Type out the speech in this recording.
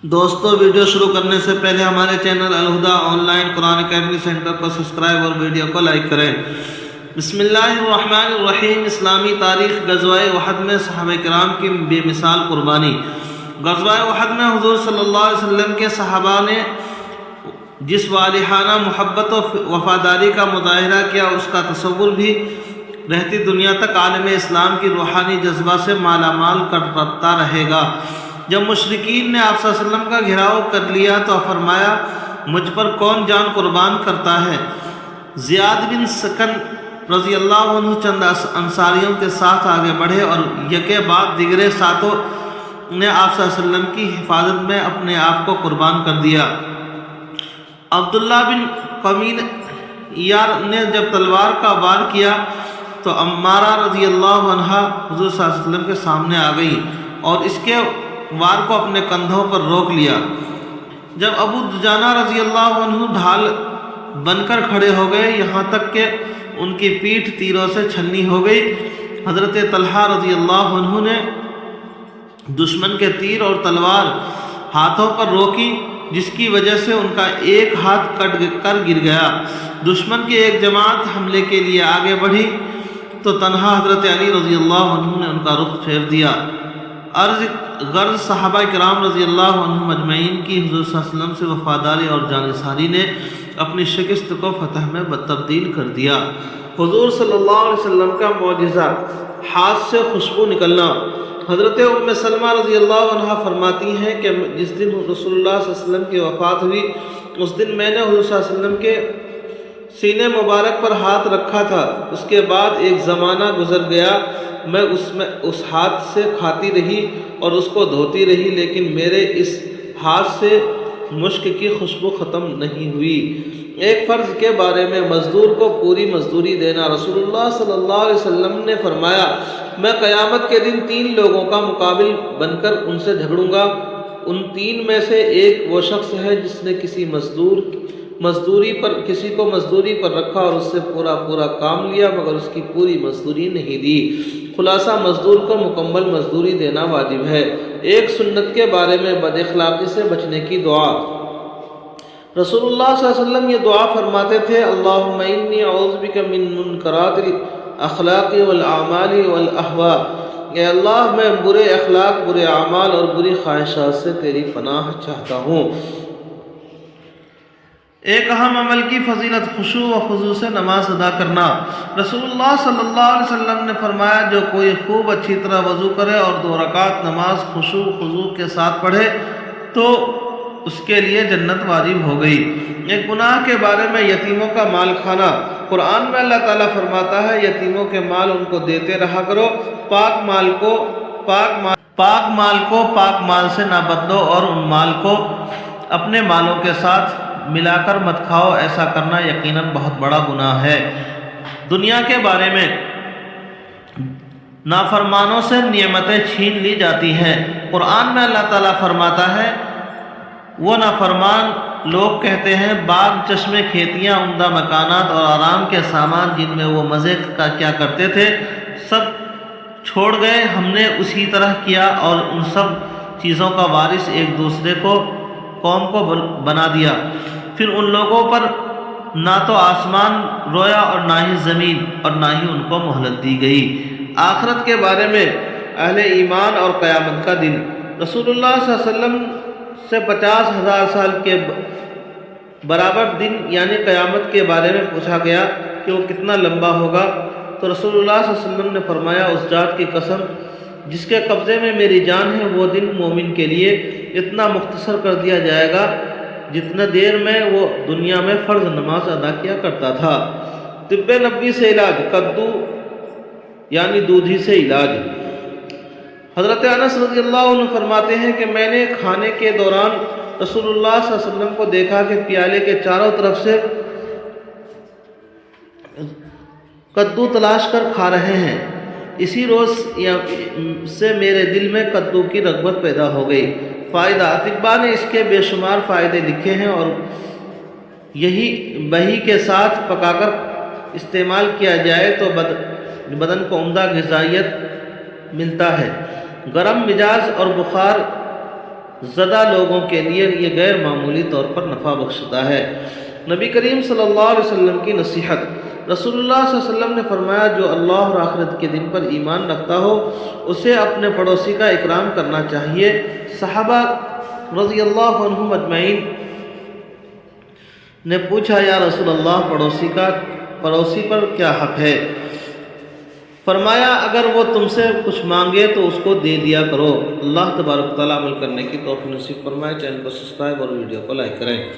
دوستو ویڈیو شروع کرنے سے پہلے ہمارے channel Alhuda online Quran academy centre کو سبسکرائب اور ویڈیو کو لائک کریں۔ بسم اللہ الرحمن الرحیم۔ اسلامی تاریخ غزوہ احد میں صحابہ کرام کی بے مثال قربانی۔ غزوہ احد میں حضور صلی اللہ علیہ وسلم کے صحابہ نے جس والہانہ محبت و وفاداری کا مظاہرہ کیا، اس کا تصور بھی رہتی دنیا تک عالم اسلام کی روحانی جذبہ سے مالا مال کرتا رہے گا۔ جب مشرکین نے آپ صلی اللہ علیہ وسلم کا گھیراؤ کر لیا تو فرمایا، مجھ پر کون جان قربان کرتا ہے؟ زیاد بن سکن رضی اللہ عنہ چند انصاریوں کے ساتھ آگے بڑھے اور یکے بعد دیگرے ساتوں نے آپ صلی اللہ علیہ وسلم کی حفاظت میں اپنے آپ کو قربان کر دیا۔ عبداللہ بن قمین یار نے جب تلوار کا وار کیا تو عمارہ رضی اللہ عنہ حضور صلی اللہ علیہ وسلم کے سامنے آ گئی اور اس کے وار کو اپنے کندھوں پر روک لیا۔ جب ابو دجانہ رضی اللہ عنہ ڈھال بن کر کھڑے ہو گئے، یہاں تک کہ ان کی پیٹھ تیروں سے چھلنی ہو گئی، حضرت طلحہ رضی اللہ عنہ نے دشمن کے تیر اور تلوار ہاتھوں پر روکی، جس کی وجہ سے ان کا ایک ہاتھ کٹ کر گر گیا۔ دشمن کی ایک جماعت حملے کے لیے آگے بڑھی تو تنہا حضرت علی رضی اللہ عنہ نے ان کا رخ پھیر دیا۔ غرض صحابہ کرام رضی اللہ عنہم مجمعین کی حضور صلی اللہ علیہ وسلم سے وفاداری اور جانثاری نے اپنی شکست کو فتح میں تبدیل کر دیا۔ حضور صلی اللہ علیہ وسلم کا معجزہ، ہاتھ سے خوشبو نکلنا۔ حضرت ام سلمہ رضی اللہ عنہ فرماتی ہیں کہ جس دن رسول اللہ صلی اللہ علیہ وسلم کی وفات ہوئی، اس دن میں نے حضور صلی اللہ علیہ وسلم کے سینے مبارک پر ہاتھ رکھا تھا۔ اس کے بعد ایک زمانہ گزر گیا، میں اس ہاتھ سے کھاتی رہی اور اس کو دھوتی رہی، لیکن میرے اس ہاتھ سے مشک کی خوشبو ختم نہیں ہوئی۔ ایک فرض کے بارے میں مزدور کو پوری مزدوری دینا۔ رسول اللہ صلی اللہ علیہ وسلم نے فرمایا، میں قیامت کے دن 3 لوگوں کا مقابل بن کر ان سے جھگڑوں گا۔ ان 3 میں سے ایک وہ شخص ہے جس نے کسی کو مزدوری پر رکھا اور اس سے پورا کام لیا مگر اس کی پوری مزدوری نہیں دی۔ خلاصہ مزدور کو مکمل مزدوری دینا واجب ہے۔ ایک سنت کے بارے میں بد اخلاقی سے بچنے کی دعا۔ رسول اللہ صلی اللہ علیہ وسلم یہ دعا فرماتے تھے، اللہم انی اعوذ بک من منکرات الاخلاق والاعمال والاہواء، اے اللہ میں برے اخلاق، برے اعمال اور بری خواہشات سے تیری پناہ چاہتا ہوں۔ ایک اہم عمل کی فضیلت، خشوع و خضوع سے نماز ادا کرنا۔ رسول اللہ صلی اللہ علیہ وسلم نے فرمایا، جو کوئی خوب اچھی طرح وضو کرے اور 2 رکعت نماز خشوع و خضوع کے ساتھ پڑھے تو اس کے لیے جنت واجب ہو گئی۔ ایک گناہ کے بارے میں یتیموں کا مال کھانا۔ قرآن میں اللہ تعالیٰ فرماتا ہے، یتیموں کے مال ان کو دیتے رہا کرو، پاک مال کو پاک مال سے نہ بدلو اور ان مال کو اپنے مالوں کے ساتھ ملا کر مت کھاؤ، ایسا کرنا یقیناً بہت بڑا گناہ ہے۔ دنیا کے بارے میں نافرمانوں سے نعمتیں چھین لی جاتی ہیں۔ قرآن میں اللہ تعالیٰ فرماتا ہے، وہ نافرمان لوگ کہتے ہیں، باغ، چشمے، کھیتیاں، عمدہ مکانات اور آرام کے سامان جن میں وہ مزے کا کیا کرتے تھے، سب چھوڑ گئے، ہم نے اسی طرح کیا اور ان سب چیزوں کا وارث ایک دوسرے کو قوم کو بنا دیا۔ پھر ان لوگوں پر نہ تو آسمان رویا اور نہ ہی زمین اور نہ ہی ان کو مہلت دی گئی۔ آخرت کے بارے میں اہل ایمان اور قیامت کا دن۔ رسول اللہ صلی اللہ علیہ وسلم سے 50,000 سال کے برابر دن یعنی قیامت کے بارے میں پوچھا گیا کہ وہ کتنا لمبا ہوگا، تو رسول اللہ صلی اللہ علیہ وسلم نے فرمایا، اس ذات کی قسم جس کے قبضے میں میری جان ہے، وہ دن مومن کے لیے اتنا مختصر کر دیا جائے گا جتنا دیر میں وہ دنیا میں فرض نماز ادا کیا کرتا تھا۔ طب نبوی سے علاج، کدو یعنی دودھی سے علاج۔ حضرت انس رضی اللہ عنہ فرماتے ہیں کہ میں نے کھانے کے دوران رسول اللہ صلی اللہ علیہ وسلم کو دیکھا کہ پیالے کے چاروں طرف سے کدو تلاش کر کھا رہے ہیں۔ اسی روز سے میرے دل میں کدو کی رغبت پیدا ہو گئی۔ فائدہ، اطباء نے اس کے بے شمار فائدے لکھے ہیں اور یہی بہی کے ساتھ پکا کر استعمال کیا جائے تو بدن کو عمدہ غذائیت ملتا ہے۔ گرم مزاج اور بخار زدہ لوگوں کے لیے یہ غیر معمولی طور پر نفع بخشتا ہے۔ نبی کریم صلی اللہ علیہ وسلم کی نصیحت۔ رسول اللہ صلی اللہ علیہ وسلم نے فرمایا جو اللہ اور آخرت کے دن پر ایمان رکھتا ہو اسے اپنے پڑوسی کا اکرام کرنا چاہیے۔ صحابہ رضی اللہ عنہم اجمعین نے پوچھا یا رسول اللہ پڑوسی پر کیا حق ہے؟ فرمایا اگر وہ تم سے کچھ مانگے تو اس کو دے دیا کرو۔ اللہ تبارک و تعالیٰ عمل کرنے کی توفیق نصیب فرمائے۔ چینل کو سبسکرائب اور ویڈیو کو لائک کریں۔